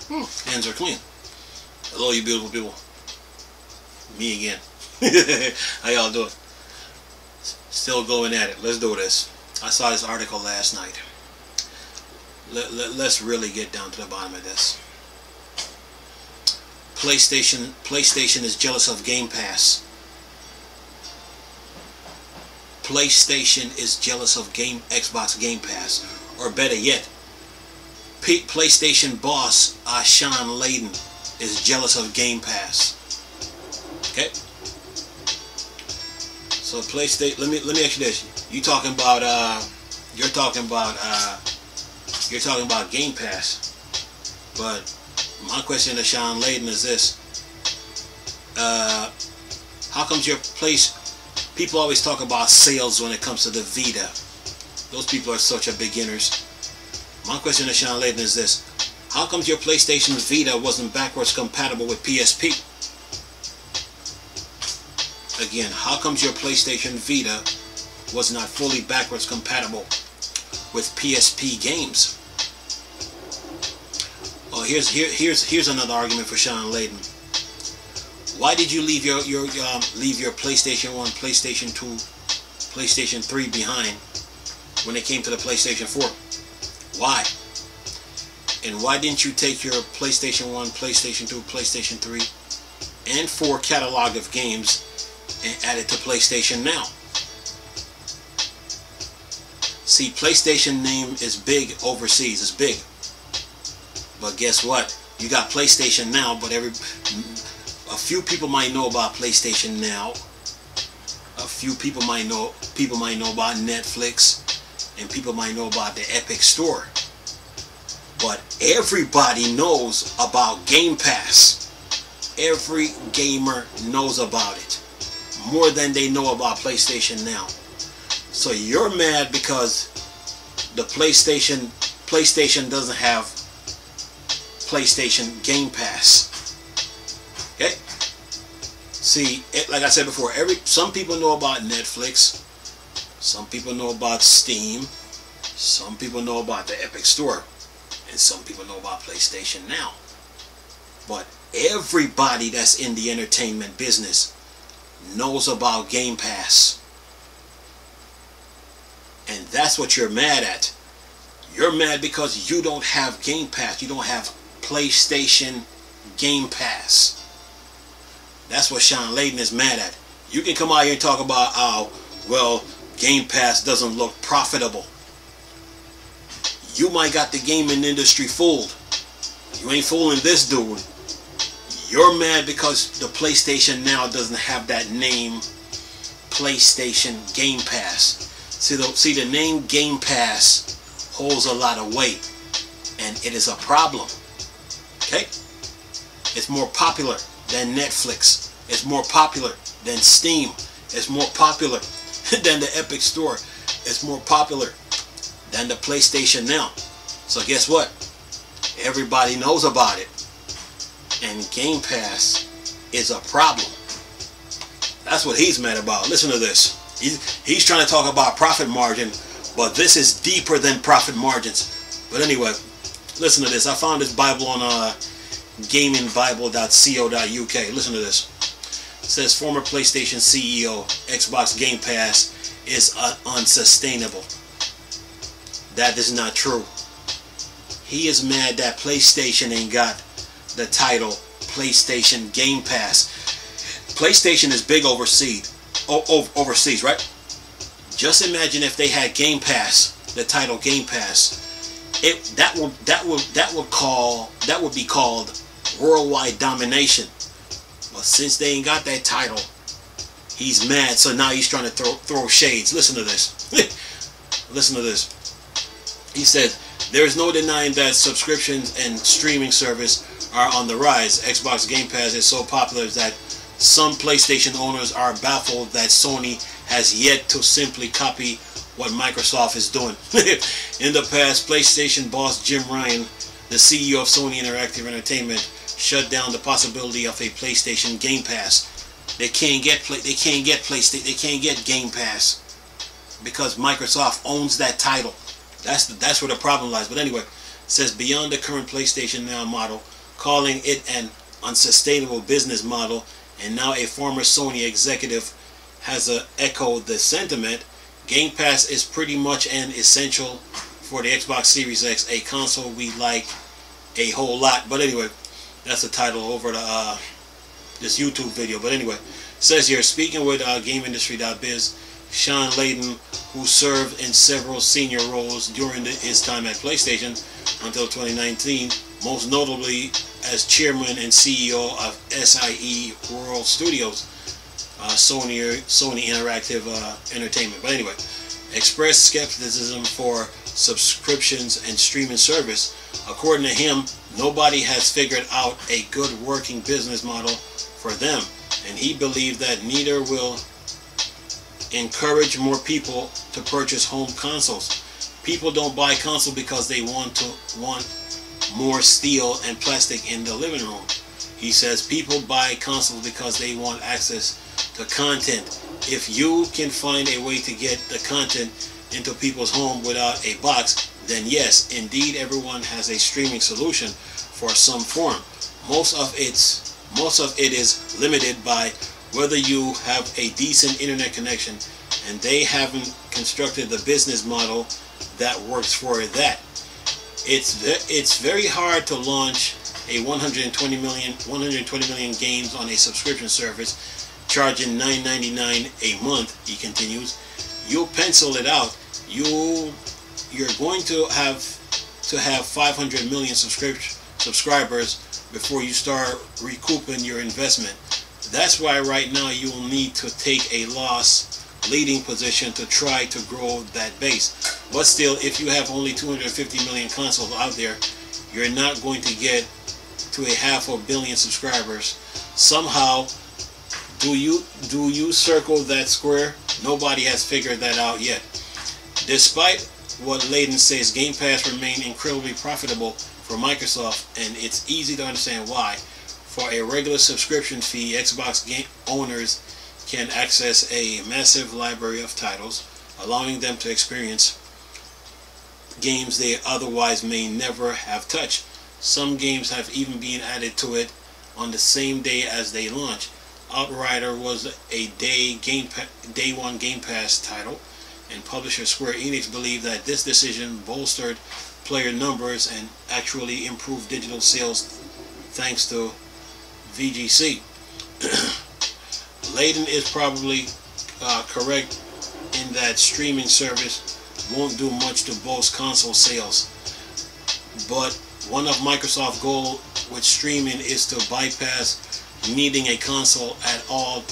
Hands are clean. Hello, you beautiful people. Me again. How y'all doing? Still going at it. Let's do this. I saw this article last night. Let's really get down to the bottom of this. PlayStation is jealous of Game Pass. PlayStation is jealous of Xbox Game Pass, or better yet, PlayStation boss Sean Layden is jealous of Game Pass. Okay. So PlayStation. Let me ask you this: you're talking about Game Pass, but my question to Sean Layden is this: how comes your place? People always talk about sales when it comes to the Vita. Those people are such a beginners. My question to Sean Layden is this: how comes your PlayStation Vita wasn't backwards compatible with PSP? Again, how comes your PlayStation Vita was not fully backwards compatible with PSP games? Oh, here's another argument for Sean Layden. Why did you leave your PlayStation 1, PlayStation 2, PlayStation 3 behind when it came to the PlayStation 4? Why? And why didn't you take your PlayStation 1, PlayStation 2, PlayStation 3, and 4 catalog of games and add it to PlayStation Now? See, PlayStation name is big overseas. It's big. But guess what? You got PlayStation Now, but a few people might know about PlayStation Now. A few people might know about Netflix, and people might know about the Epic Store. But everybody knows about Game Pass. Every gamer knows about it more than they know about PlayStation Now. So you're mad because the PlayStation doesn't have PlayStation Game Pass. Okay? See, like I said before, some people know about Netflix, some people know about Steam, some people know about the Epic Store, and some people know about PlayStation Now. But everybody that's in the entertainment business knows about Game Pass. And that's what you're mad at. You're mad because you don't have Game Pass. You don't have PlayStation Game Pass. That's what Sean Layden is mad at. You can come out here and talk about how, well, Game Pass doesn't look profitable. You might got the gaming industry fooled. You ain't fooling this dude. You're mad because the PlayStation Now doesn't have that name, PlayStation Game Pass. See, the name Game Pass holds a lot of weight, and it is a problem. Okay? It's more popular than Netflix. It's more popular than Steam. It's more popular than the Epic Store. It's more popular than the PlayStation Now. So guess what? Everybody knows about it. And Game Pass is a problem. That's what he's mad about. Listen to this. He's trying to talk about profit margin, but this is deeper than profit margins. But anyway, listen to this. I found this Bible on gamingbible.co.uk. Listen to this. It says former PlayStation CEO, Xbox Game Pass is unsustainable. That is not true. He is mad that PlayStation ain't got the title PlayStation Game Pass. PlayStation is big overseas, right? Just imagine if they had Game Pass, the title Game Pass. That would be called worldwide domination. But since they ain't got that title, he's mad. So now he's trying to throw shades. Listen to this. Listen to this. He said, there is no denying that subscriptions and streaming service are on the rise. Xbox Game Pass is so popular that some PlayStation owners are baffled that Sony has yet to simply copy what Microsoft is doing. In the past, PlayStation boss Jim Ryan, the CEO of Sony Interactive Entertainment, shut down the possibility of a PlayStation Game Pass. They can't get Game Pass because Microsoft owns that title. That's where the problem lies. But anyway, it says beyond the current PlayStation Now model, calling it an unsustainable business model, and now a former Sony executive has echoed the sentiment. Game Pass is pretty much an essential for the Xbox Series X, a console we like a whole lot. But anyway, that's the title over the this YouTube video. But anyway, it says here, speaking with GameIndustry.biz, Sean Layden, who served in several senior roles during his time at PlayStation until 2019, most notably as chairman and CEO of SIE World Studios, Sony Interactive Entertainment. But anyway, expressed skepticism for subscriptions and streaming service. According to him, nobody has figured out a good working business model for them, and he believed that neither will encourage more people to purchase home consoles. People don't buy consoles because they want more steel and plastic in the living room. He says people buy consoles because they want access to content. If you can find a way to get the content into people's home without a box, then yes, indeed everyone has a streaming solution for some form. Most of it is limited by whether you have a decent internet connection, and they haven't constructed the business model that works for that. It's very hard to launch a 120 million games on a subscription service, charging $9.99 a month. He continues. You'll pencil it out. You're going to have 500 million subscribers before you start recouping your investment. That's why right now you will need to take a loss leading position to try to grow that base. But still, if you have only 250 million consoles out there, you're not going to get to a 500 million subscribers. Somehow, do you circle that square? Nobody has figured that out yet. Despite what Layden says, Game Pass remains incredibly profitable for Microsoft, and it's easy to understand why. For a regular subscription fee, Xbox game owners can access a massive library of titles, allowing them to experience games they otherwise may never have touched. Some games have even been added to it on the same day as they launch. Outrider was a day one Game Pass title, and publisher Square Enix believed that this decision bolstered player numbers and actually improved digital sales thanks to VGC. Layden is probably correct in that streaming service won't do much to boost console sales, but one of Microsoft's goals with streaming is to bypass needing a console at all.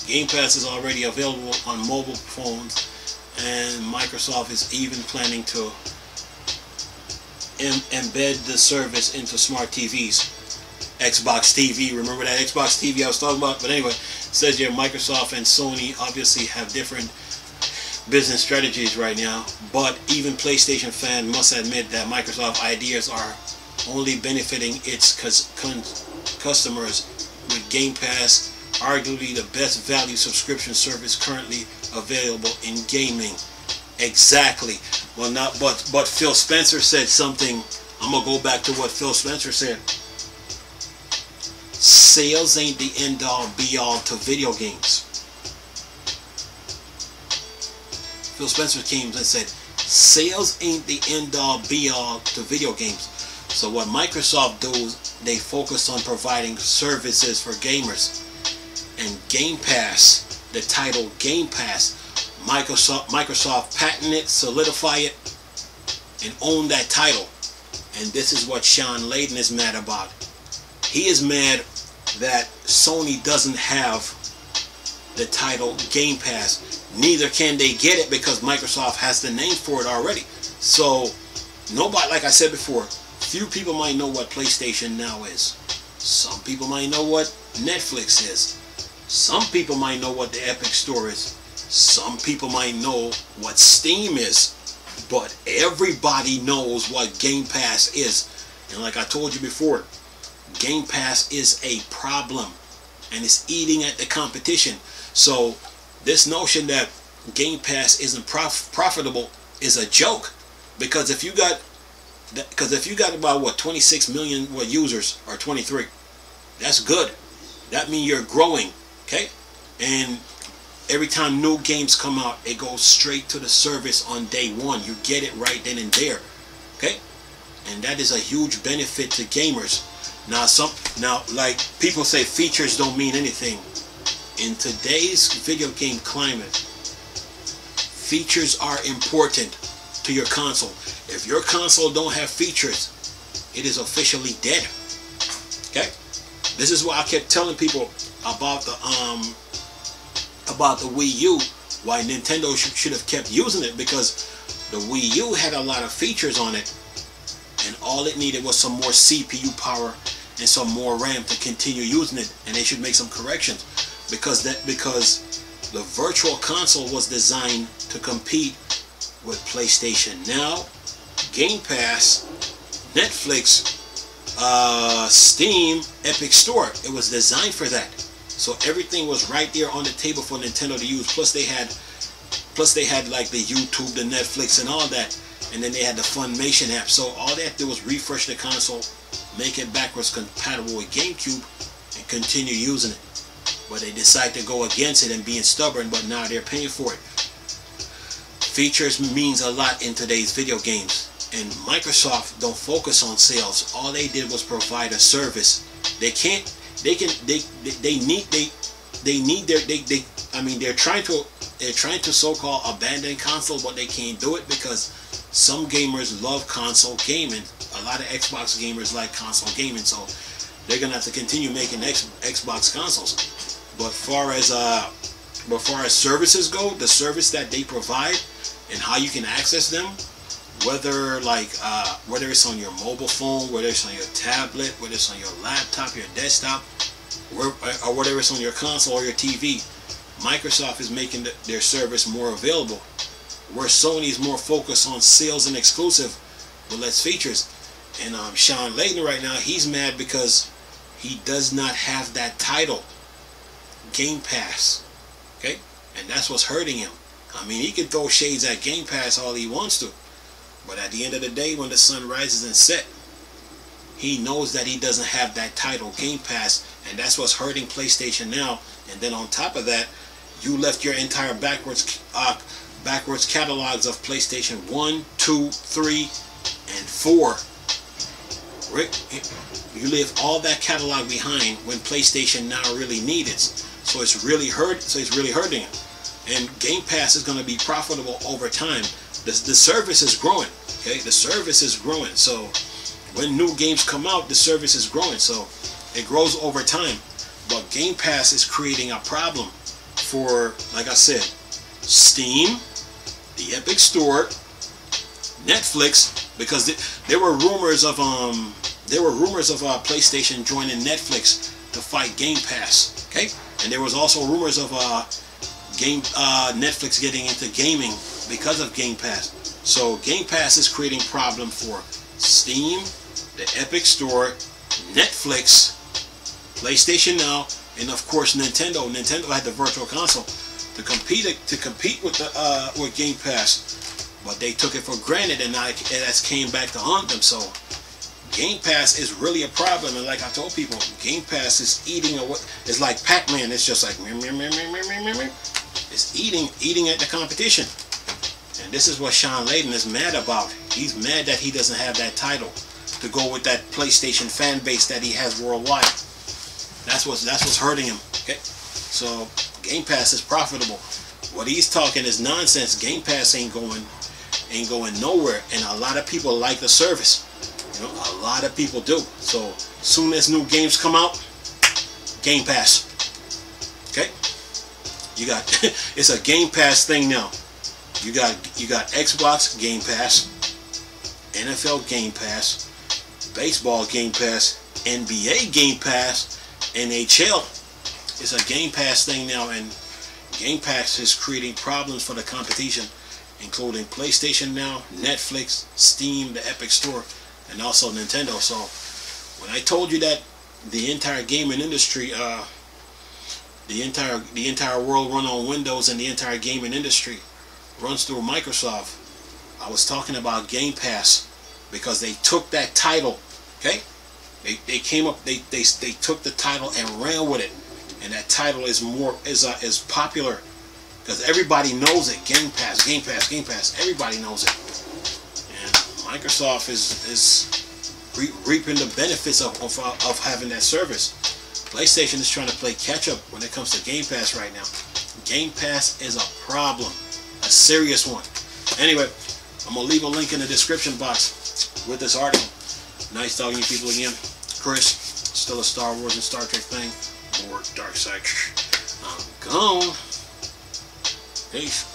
Game Pass is already available on mobile phones, and Microsoft is even planning to embed the service into smart TVs. Xbox TV, remember that Xbox TV I was talking about? But anyway, it says here Microsoft and Sony obviously have different business strategies right now, but even PlayStation fans must admit that Microsoft ideas are only benefiting its customers, with Game Pass arguably the best value subscription service currently available in gaming. Exactly. Well, not but Phil Spencer said something. I'm gonna go back to what Phil Spencer said. Sales ain't the end all be all to video games. Phil Spencer came and said sales ain't the end all be all to video games. So what Microsoft does, they focus on providing services for gamers. And Game Pass, the title Game Pass, Microsoft patent it, solidify it, and own that title. And this is what Sean Layden is mad about. He is mad that Sony doesn't have the title Game Pass. Neither can they get it because Microsoft has the name for it already. So nobody, like I said before, few people might know what PlayStation Now is. Some people might know what Netflix is. Some people might know what the Epic Store is. Some people might know what Steam is. But everybody knows what Game Pass is. And like I told you before, Game Pass is a problem, and it's eating at the competition. So this notion that Game Pass isn't profitable is a joke, because if you got Because if you got about what 26 million users or 23, that's good. That means you're growing, okay? And every time new games come out, it goes straight to the service on day one. You get it right then and there, okay? And that is a huge benefit to gamers. Now, like people say, features don't mean anything. In today's video game climate, features are important to your console. If your console don't have features, it is officially dead. Okay? This is why I kept telling people about the Wii U, why Nintendo should have kept using it, because the Wii U had a lot of features on it, and all it needed was some more CPU power and some more RAM to continue using it, and they should make some corrections, because the virtual console was designed to compete with PlayStation Now, Game Pass, Netflix, Steam, Epic Store. It was designed for that. So everything was right there on the table for Nintendo to use. Plus they had like the YouTube, the Netflix, and all that. And then they had the Funimation app. So all they had to do was refresh the console, make it backwards compatible with GameCube, and continue using it. But they decided to go against it and being stubborn, but now they're paying for it. Features means a lot in today's video games, and Microsoft don't focus on sales. All they did was provide a service. They're trying to so-called abandon console, but they can't do it because some gamers love console gaming. A lot of Xbox gamers like console gaming, so they're gonna have to continue making Xbox consoles. But far as services go, the service that they provide and how you can access them, whether it's on your mobile phone, whether it's on your tablet, whether it's on your laptop, your desktop, or whether it's on your console or your TV, Microsoft is making their service more available. Where Sony is more focused on sales and exclusive with less features. And Sean Layden right now, he's mad because he does not have that title, Game Pass. Okay? And that's what's hurting him. I mean, he can throw shades at Game Pass all he wants to, but at the end of the day, when the sun rises and sets, he knows that he doesn't have that title, Game Pass, and that's what's hurting PlayStation Now. And then on top of that, you left your entire backwards catalogs of PlayStation 1, 2, 3, and 4. Rick, you leave all that catalog behind when PlayStation Now really needs it. So it's really hurting him. And Game Pass is going to be profitable over time. The service is growing. Okay, the service is growing. So when new games come out, the service is growing. So it grows over time. But Game Pass is creating a problem for, like I said, Steam, the Epic Store, Netflix, because there were rumors of PlayStation joining Netflix to fight Game Pass. Okay, and there was also rumors of Netflix getting into gaming because of Game Pass. So Game Pass is creating problem for Steam, the Epic Store, Netflix, PlayStation Now, and of course Nintendo. Nintendo had the Virtual Console to compete with Game Pass, but they took it for granted, and now that's came back to haunt them. So Game Pass is really a problem, and like I told people, Game Pass is eating away. It's like Pac-Man. It's just like it's eating at the competition. And this is what Sean Layden is mad about. He's mad that he doesn't have that title to go with that PlayStation fan base that he has worldwide. That's what's hurting him. Okay, so Game Pass is profitable. What he's talking is nonsense. Game Pass ain't going nowhere, and a lot of people like the service. You know, a lot of people do. So soon as new games come out, Game Pass. Okay, you got it's a Game Pass thing now. You got Xbox Game Pass, NFL Game Pass, baseball Game Pass, NBA Game Pass, NHL. It's a Game Pass thing now, and Game Pass is creating problems for the competition, including PlayStation Now, Netflix, Steam, the Epic Store, and also Nintendo. So when I told you that the entire gaming industry, the entire world run on Windows, and the entire gaming industry runs through Microsoft, I was talking about Game Pass. because they took that title. Okay, they came up, they took the title and ran with it, and that title is popular because everybody knows it. Game Pass, Game Pass, Game Pass. Everybody knows it, and Microsoft is reaping the benefits of having that service. PlayStation is trying to play catch up when it comes to Game Pass right now. Game Pass is a problem, a serious one. Anyway, I'm gonna leave a link in the description box with this article. Nice talking to you people again. Chris, still a Star Wars and Star Trek thing. More dark side. I'm gone. Peace.